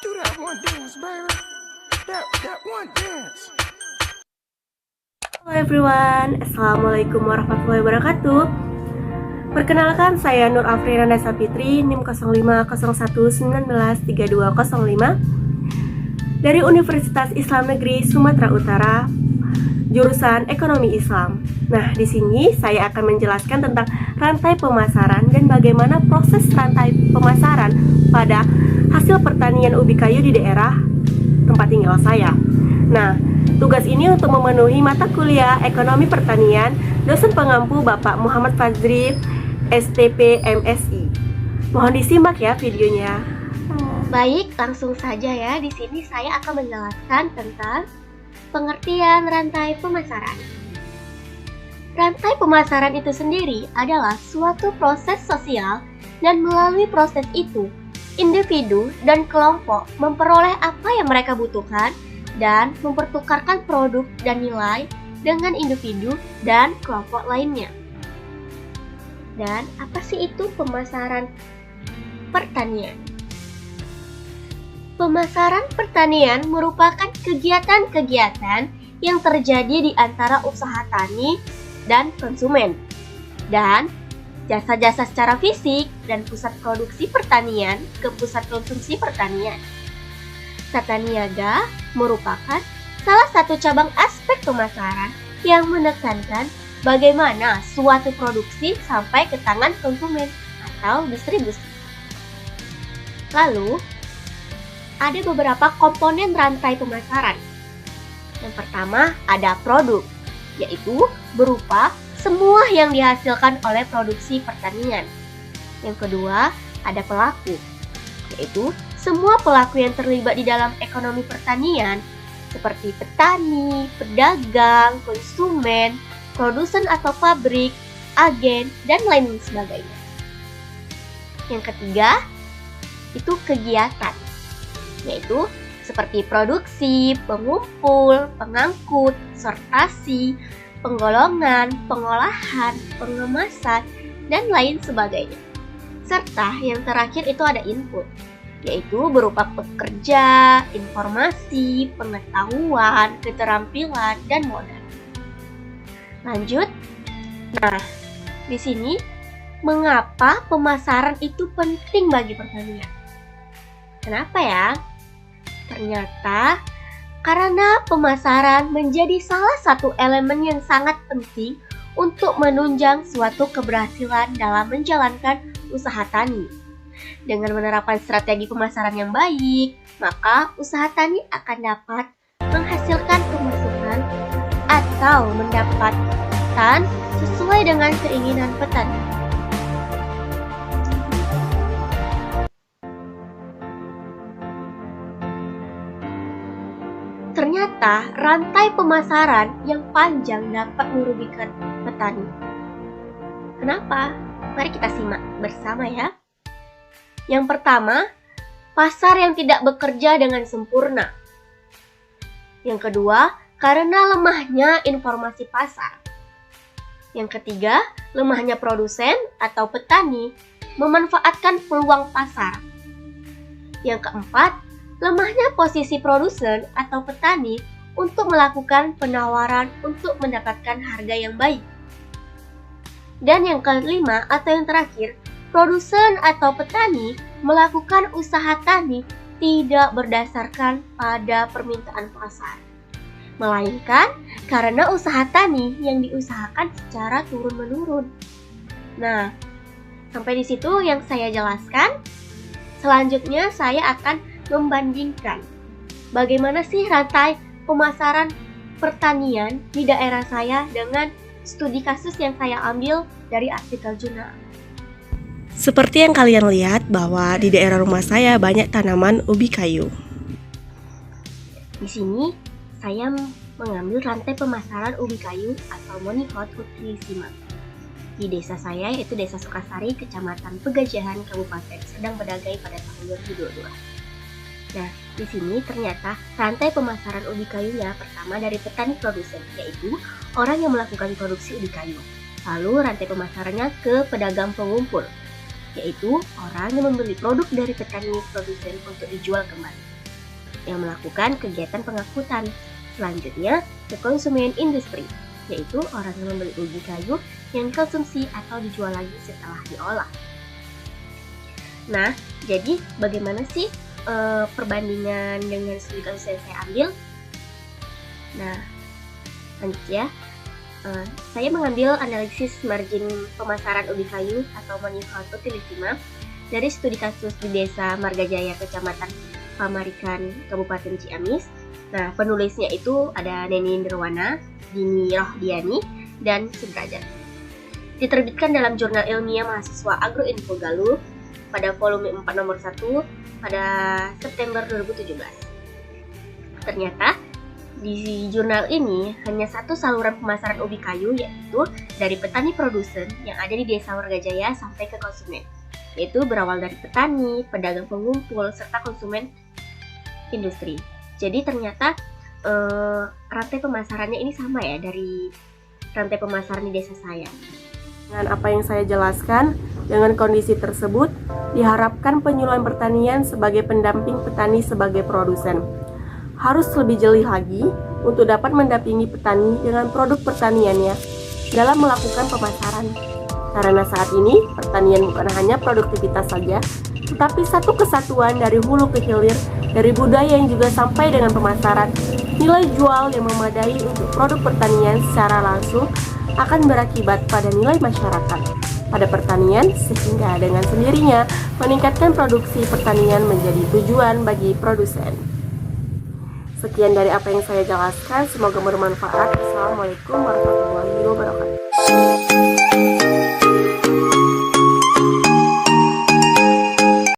Do that one dance, baby. That one dance. Halo everyone, Assalamualaikum warahmatullahi wabarakatuh. Perkenalkan, saya Nur Afrina Sapitri, NIM 0501193205 dari Universitas Islam Negeri Sumatera Utara, jurusan Ekonomi Islam. Nah, di sini saya akan menjelaskan tentang rantai pemasaran dan bagaimana proses rantai pemasaran pada hasil pertanian ubi kayu di daerah tempat tinggal saya. Nah, tugas ini untuk memenuhi mata kuliah Ekonomi Pertanian dosen pengampu Bapak Muhammad Fadzri, STP MSI. Mohon disimak ya videonya. Baik, langsung saja ya. Di sini saya akan menjelaskan tentang pengertian rantai pemasaran. Rantai pemasaran itu sendiri adalah suatu proses sosial dan melalui proses itu, individu dan kelompok memperoleh apa yang mereka butuhkan dan mempertukarkan produk dan nilai dengan individu dan kelompok lainnya. Dan apa sih itu pemasaran pertanian? Pemasaran pertanian merupakan kegiatan-kegiatan yang terjadi di antara usaha tani dan konsumen, dan jasa-jasa secara fisik dan pusat produksi pertanian ke pusat konsumsi pertanian. Tata niaga merupakan salah satu cabang aspek pemasaran yang menekankan bagaimana suatu produksi sampai ke tangan konsumen atau distribusi. Lalu, ada beberapa komponen rantai pemasaran. Yang pertama ada produk, yaitu berupa semua yang dihasilkan oleh produksi pertanian. Yang kedua ada pelaku, yaitu semua pelaku yang terlibat di dalam ekonomi pertanian seperti petani, pedagang, konsumen, produsen atau pabrik, agen, dan lain sebagainya. Yang ketiga itu kegiatan, yaitu seperti produksi, pengumpul, pengangkut, sortasi, penggolongan, pengolahan, pengemasan, dan lain sebagainya. Serta yang terakhir itu ada input, yaitu berupa pekerja, informasi, pengetahuan, keterampilan, dan modal. Lanjut. Nah, di sini mengapa pemasaran itu penting bagi pertanian? Kenapa ya? Ternyata karena pemasaran menjadi salah satu elemen yang sangat penting untuk menunjang suatu keberhasilan dalam menjalankan usaha tani. Dengan menerapkan strategi pemasaran yang baik, maka usaha tani akan dapat menghasilkan pemasukan atau mendapatkan sesuai dengan keinginan petani. Ternyata rantai pemasaran yang panjang dapat merugikan petani. Kenapa? Mari kita simak bersama ya. Yang pertama, pasar yang tidak bekerja dengan sempurna. Yang kedua, karena lemahnya informasi pasar. Yang ketiga, lemahnya produsen atau petani memanfaatkan peluang pasar. Yang keempat, lemahnya posisi produsen atau petani untuk melakukan penawaran untuk mendapatkan harga yang baik. Dan yang kelima atau yang terakhir, produsen atau petani melakukan usaha tani tidak berdasarkan pada permintaan pasar, melainkan karena usaha tani yang diusahakan secara turun-menurun. Nah, sampai di situ yang saya jelaskan. Selanjutnya saya akan membandingkan bagaimana sih rantai pemasaran pertanian di daerah saya dengan studi kasus yang saya ambil dari artikel jurnal. Seperti yang kalian lihat bahwa di daerah rumah saya banyak tanaman ubi kayu. Di sini saya mengambil rantai pemasaran ubi kayu atau monihot utrisima di desa saya, yaitu Desa Sukasari, Kecamatan Pegajahan, Kabupaten Sedang Bedagai pada tahun 2022. Nah, di sini ternyata rantai pemasaran ubi kayunya pertama dari petani produsen, yaitu orang yang melakukan produksi ubi kayu. Lalu rantai pemasarannya ke pedagang pengumpul, yaitu orang yang membeli produk dari petani produsen untuk dijual kembali. yang melakukan kegiatan pengangkutan. Selanjutnya, ke konsumen industri, yaitu orang yang membeli ubi kayu yang dikonsumsi atau dijual lagi setelah diolah. Nah, jadi bagaimana sih perbandingan dengan studi kasus yang saya ambil? Nah, lanjut ya. Saya mengambil analisis margin pemasaran ubi kayu atau manufaktur dari studi kasus di Desa Margajaya, Kecamatan Pamarikan, Kabupaten Ciamis. Nah, penulisnya itu ada Neni Nirwana, Dini Rohdiani, dan Sudrajat. Diterbitkan dalam Jurnal Ilmiah Mahasiswa Agroinfo Galuh pada volume 4 nomor 1 pada September 2017. Ternyata di jurnal ini hanya satu saluran pemasaran ubi kayu, yaitu dari petani produsen yang ada di Desa Margajaya sampai ke konsumen, yaitu berawal dari petani, pedagang pengumpul, serta konsumen industri. Jadi ternyata rantai pemasarannya ini sama ya dari rantai pemasaran di desa saya. Dengan apa yang saya jelaskan, dengan kondisi tersebut, diharapkan penyuluhan pertanian sebagai pendamping petani sebagai produsen harus lebih jeli lagi untuk dapat mendampingi petani dengan produk pertaniannya dalam melakukan pemasaran. Karena saat ini, pertanian bukan hanya produktivitas saja, tetapi satu kesatuan dari hulu ke hilir, dari budaya yang juga sampai dengan pemasaran. Nilai jual yang memadai untuk produk pertanian secara langsung akan berakibat pada nilai masyarakat pada pertanian, sehingga dengan sendirinya meningkatkan produksi pertanian menjadi tujuan bagi produsen. Sekian dari apa yang saya jelaskan, semoga bermanfaat. Assalamualaikum warahmatullahi wabarakatuh.